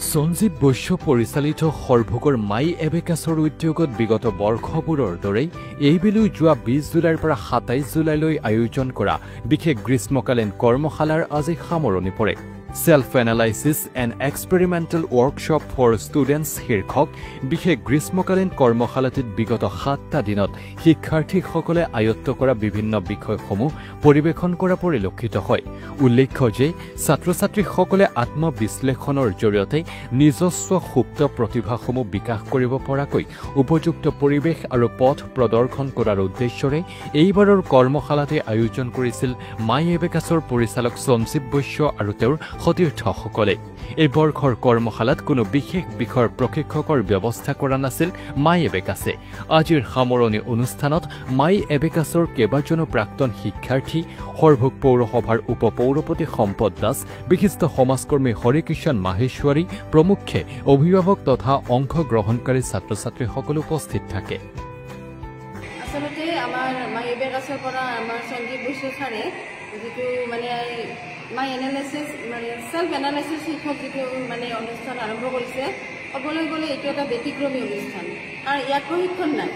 সঞ্জীৱ বৈশ্য পৰিচালিত সৰভোগৰ মাই এবেকাছৰ উদ্যোগত বিগত বৰ্ষবোৰৰ দৰেই এইবেলি যোৱা 20 জুলাইৰ পৰা 27 জুলাইলৈ আয়োজন কৰা বিশেষ গ্ৰীষ্মকালীন কৰ্মশালাৰ আজি সামৰণি পৰে। Self analysis and experimental workshop for students শীৰ্ষক বিশেষ গ্ৰীষ্মকালীন কৰ্মশালাটিত বিগত 7টা দিনত শিক্ষাৰ্থীসকলে আয়ত্ত কৰা বিভিন্ন বিষয়সমূহ পৰিৱেশন কৰা পৰিলক্ষিত হয়। উল্লেখ্য যে ছাত্ৰ ছাত্ৰীসকলে আত্মবিশ্লেষণৰ জৰিয়তে নিজস্ব সুপ্ত প্ৰতিভাসমূহ বিকাশ কৰিব পৰাকৈ উপযুক্ত পৰিৱেশ আৰু পথ প্ৰদৰ্শন কৰাৰ উদ্দেশ্যৰে এইবাৰৰ কৰ্মশালাতে আয়োজন কৰিছিল মাই এবেকাছৰ পৰিচালক সঞ্জীৱ বৈশ্য আৰু তেওঁৰ সতীৰ্থসকলে। এই বৰ্ষৰ কৰ্মশালাত কোনো বিশেষ বিষয়ৰ প্ৰশিক্ষকৰ ব্যৱস্থা কৰা নাছিল মাই এবেকাছে। আজিৰ সামৰণি অনুষ্ঠানত মাই এবেকাছৰ কেইবাজনো প্ৰাক্তন শিক্ষাৰ্থী, সৰভোগ পৌৰসভাৰ উপ পৌৰপতি সম্পদ দাস, বিশিষ্ট সমাজকৰ্মী হৰিকিষণ মাহেশ্বৰী প্ৰমুখ্যে অভিভাৱক তথা অংশগ্ৰহণকাৰী ছাত্ৰ ছাত্ৰীসকল উপস্থিত থাকে। আচলতে আমাৰ মাই এবেকাছৰ পৰা আমাৰ সঞ্জীৱ বৈশ্য ছাৰে যিটো মাই এনালাইচিছ সেলফ এনালাইচিছ শীৰ্ষক যিটো অনুষ্ঠান আৰম্ভ কৰিছে, ক'বলৈ গ'লে এইটো এটা ব্যতিক্ৰমী অনুষ্ঠান। আৰু ইয়াত প্ৰশিক্ষণ নাই।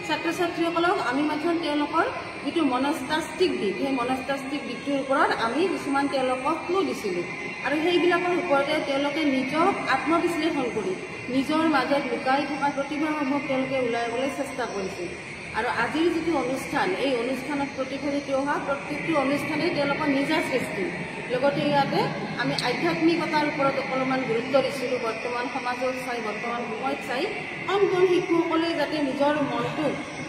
ছাত্ৰ ছাত্ৰীসকলক আমি মাত্ৰ তেওঁলোকৰ যিটো মনস্তাত্ত্বিক দিশ, সেই মনস্তাত্ত্বিক দিশটোৰ ওপৰত আমি কিছুমান তেওঁলোকক ক্লু দিছিলোঁ আৰু সেইবিলাকৰ ওপৰতে তেওঁলোকে নিজক আত্মবিশ্লেষণ কৰি নিজৰ মাজত লুকাই থকা প্ৰতিভাসমূহ তেওঁলোকে উলিয়াবলৈ চেষ্টা কৰিছিল। আৰু আজিৰ যিটো অনুষ্ঠান, এই অনুষ্ঠানত প্ৰতিফলিত হোৱা প্ৰত্যেকটো অনুষ্ঠানেই তেওঁলোকৰ নিজা সৃষ্টি। লগতে ইয়াতে আমি আধ্যাত্মিকতাৰ ওপৰত অলপমান গুৰুত্ব দিছিলোঁ। বৰ্তমান সমাজত চাই, বৰ্তমান সময়ত চাই কণ কণ শিশুসকলে যাতে নিজৰ মনটো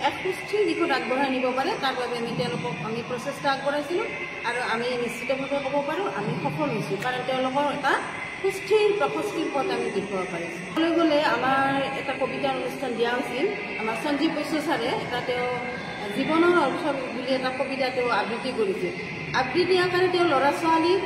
এক সুস্থিৰ দিশত আগবঢ়াই নিব পাৰে, তাৰ বাবে তেওঁলোকক আমি প্ৰচেষ্টা আগবঢ়াইছিলোঁ আৰু আমি নিশ্চিতভাৱে ক'ব পাৰোঁ আমি সফল হৈছোঁ, কাৰণ তেওঁলোকৰ এটা সুস্থিৰ প্ৰশস্তিৰ পথ আমি দেখুৱাব পাৰিছোঁ। ক'বলৈ গ'লে আমাৰ এটা কবিতাৰ অনুষ্ঠান দিয়া হৈছিল। আমাৰ সঞ্জীৱ বৈশ্য ছাৰে তেওঁ জীৱনৰ অৰ্থ বুলি এটা কবিতা তেওঁ আবৃত্তি কৰিছিল। আবৃত্তি আকাৰে তেওঁ ল'ৰা ছোৱালীক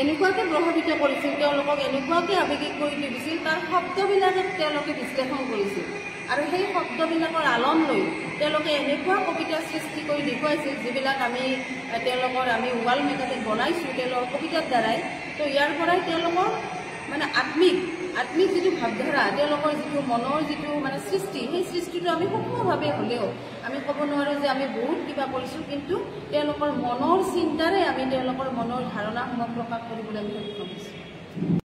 এনেকুৱাকৈ প্ৰভাৱিত কৰিছিল, তেওঁলোকক এনেকুৱাকৈ আৱেগিক কৰি তুলিছিল, তাৰ শব্দবিলাকত তেওঁলোকে বিশ্লেষণ কৰিছিল আৰু সেই শব্দবিলাকৰ আলম লৈ তেওঁলোকে এনেকুৱা কবিতা সৃষ্টি কৰি দেখুৱাইছিল যিবিলাক আমি ৱাল মেগাজিন বনাইছোঁ তেওঁলোকৰ কবিতাৰ দ্বাৰাই। তো ইয়াৰ পৰাই তেওঁলোকৰ আত্মিক যিটো ভাৱধাৰা, তেওঁলোকৰ যিটো মনৰ যিটো সৃষ্টি, সেই সৃষ্টিটো আমি সূক্ষ্মভাৱে হ'লেও আমি ক'ব নোৱাৰোঁ যে আমি বহুত কিবা কৰিছোঁ, কিন্তু তেওঁলোকৰ মনৰ চিন্তাৰে আমি তেওঁলোকৰ মনৰ ধাৰণাসমূহ প্ৰকাশ কৰিবলৈ আমি সক্ষম হৈছোঁ।